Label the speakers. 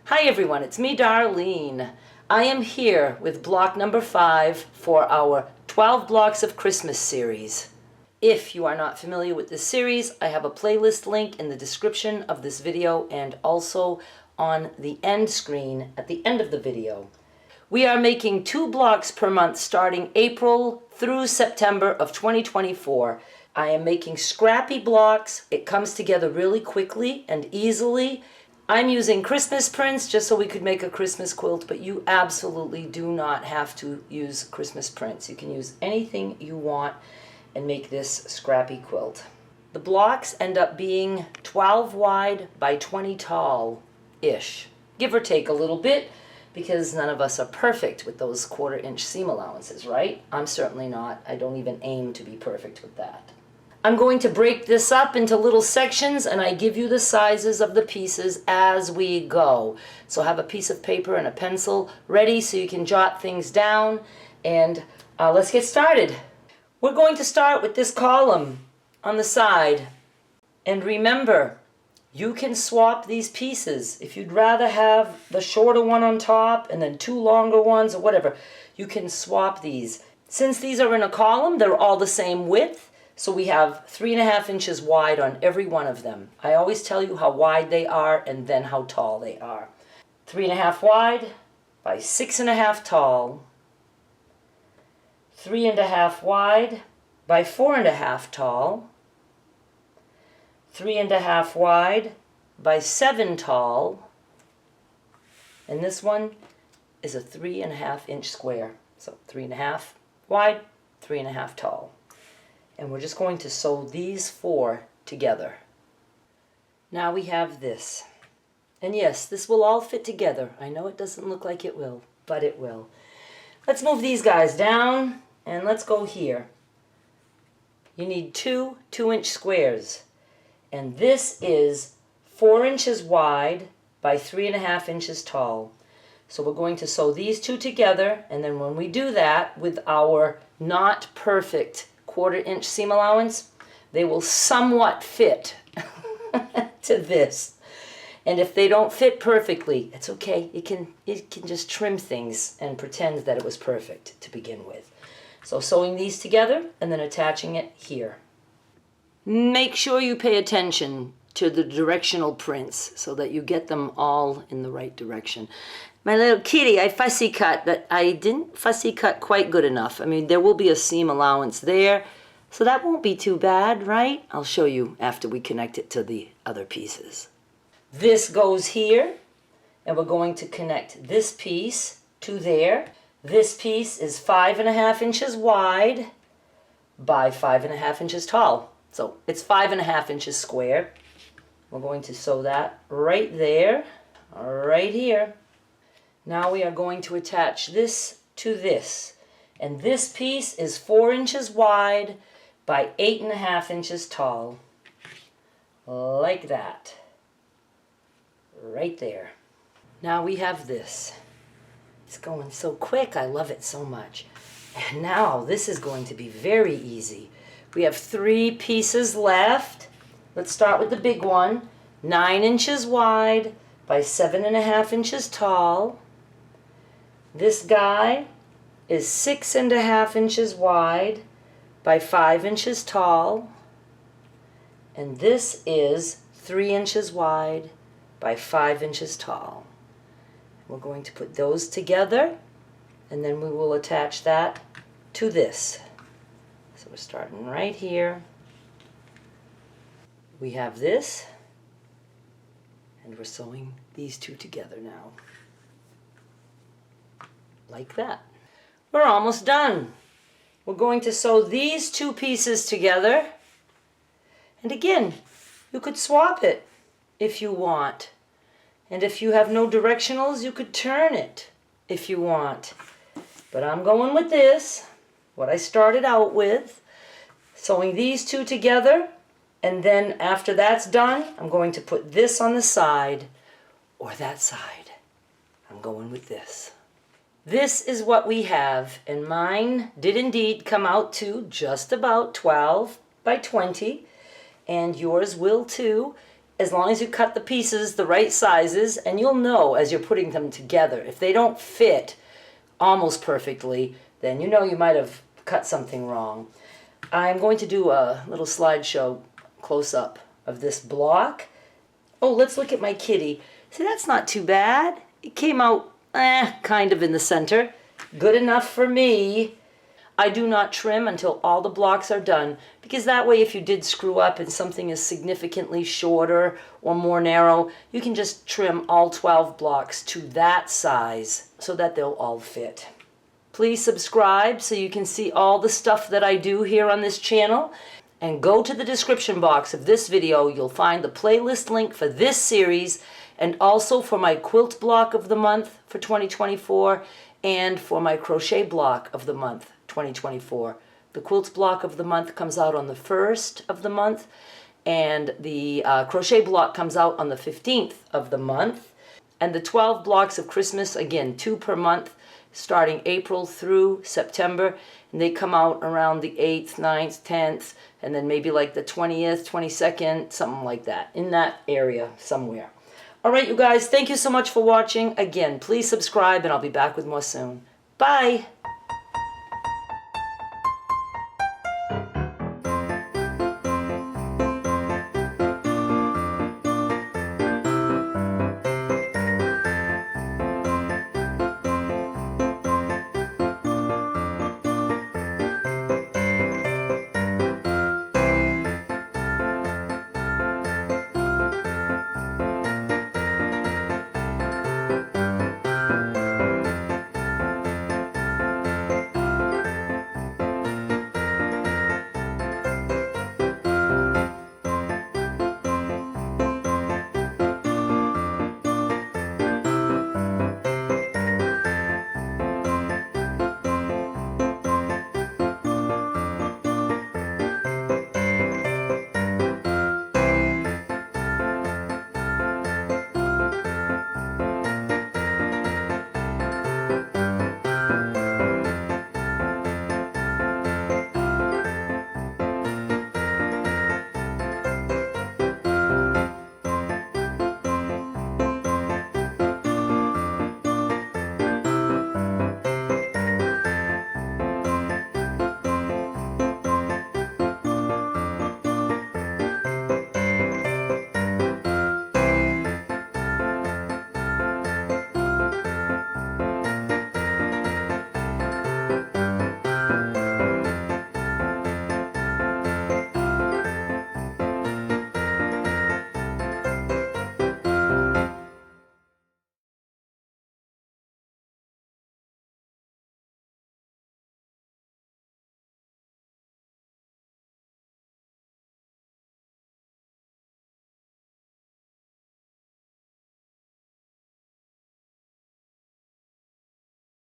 Speaker 1: Hi everyone, it's me, Darlene. I am here with block number 5 for our 12 Blocks of Christmas series. If you are not familiar with this series, I have a playlist link in the description of this video and also on the end screen at the end of the video. We are making 2 blocks per month starting April through September of 2024. I am making scrappy blocks. It comes together really quickly and easily. I'm using Christmas prints just so we could make a Christmas quilt, but you absolutely do not have to use Christmas prints. You can use anything you want and make this scrappy quilt. The blocks end up being 12 wide by 20 tall-ish, give or take a little bit, because none of us are perfect with those 1/4 inch seam allowances, right? I'm certainly not. I don't even aim to be perfect with that. I'm going to break this up into little sections and I give you the sizes of the pieces as we go. So have a piece of paper and a pencil ready so you can jot things down, and let's get started. We're going to start with this column on the side. And remember, you can swap these pieces. If you'd rather have the shorter one on top and then 2 longer ones or whatever, you can swap these. Since these are in a column, they're all the same width. So we have 3.5 inches wide on every one of them. I always tell you how wide they are and then how tall they are. 3.5 wide by 6.5 tall. 3.5 wide by 4.5 tall. 3.5 wide by 7 tall. And this one is a 3.5 inch square. So 3.5 wide, 3.5 tall. And we're just going to sew these 4 together. Now we have this. And yes, this will all fit together. I know it doesn't look like it will, but it will. Let's move these guys down and let's go here. You need 2 2-inch squares. And this is 4 inches wide by 3.5 inches tall. So we're going to sew these 2 together, and then when we do that with our not perfect 1/4 inch seam allowance, they will somewhat fit to this. And if they don't fit perfectly, it's okay. It can just trim things and pretend that it was perfect to begin with. So sewing these together and then attaching it here. Make sure you pay attention to the directional prints so that you get them all in the right direction. My little kitty, I fussy cut, but I didn't fussy cut quite good enough. I mean, there will be a seam allowance there, so that won't be too bad, right? I'll show you after we connect it to the other pieces. This goes here, and we're going to connect this piece to there. This piece is 5.5 inches wide by 5.5 inches tall. So it's 5.5 inches square. We're going to sew that right there, right here. Now we are going to attach this to this. And this piece is 4 inches wide by 8.5 inches tall. Like that. Right there. Now we have this. It's going so quick. I love it so much. And now this is going to be very easy. We have 3 pieces left. Let's start with the big one. 9 inches wide by 7.5 inches tall. This guy is 6.5 inches wide by 5 inches tall. And this is 3 inches wide by 5 inches tall. We're going to put those together, and then we will attach that to this. So we're starting right here. We have this, and we're sewing these 2 together now. Like that. We're almost done. We're going to sew these 2 pieces together. And again, you could swap it if you want. And if you have no directionals, you could turn it if you want. But I'm going with this, what I started out with, sewing these 2 together. And then after that's done, I'm going to put this on the side or that side. I'm going with this. This is what we have, and mine did indeed come out to just about 12 by 20, and yours will too. as long as you cut the pieces the right sizes, and you'll know as you're putting them together. If they don't fit almost perfectly, then you know you might have cut something wrong. I'm going to do a little slideshow close-up of this block. Oh, let's look at my kitty. See, that's not too bad. It came out kind of in the center. Good enough for me. I do not trim until all the blocks are done, because that way if you did screw up and something is significantly shorter or more narrow, you can just trim all 12 blocks to that size so that they'll all fit. Please subscribe so you can see all the stuff that I do here on this channel. And go to the description box of this video. You'll find the playlist link for this series and also for my quilt block of the month for 2024 and for my crochet block of the month 2024. The quilt block of the month comes out on the 1st of the month, and the crochet block comes out on the 15th of the month. And the 12 blocks of Christmas, again, 2 per month, starting April through September, and they come out around the 8th, 9th, 10th, and then maybe like the 20th, 22nd, something like that, in that area somewhere. All right, you guys, thank you so much for watching. Again, please subscribe, and I'll be back with more soon. Bye!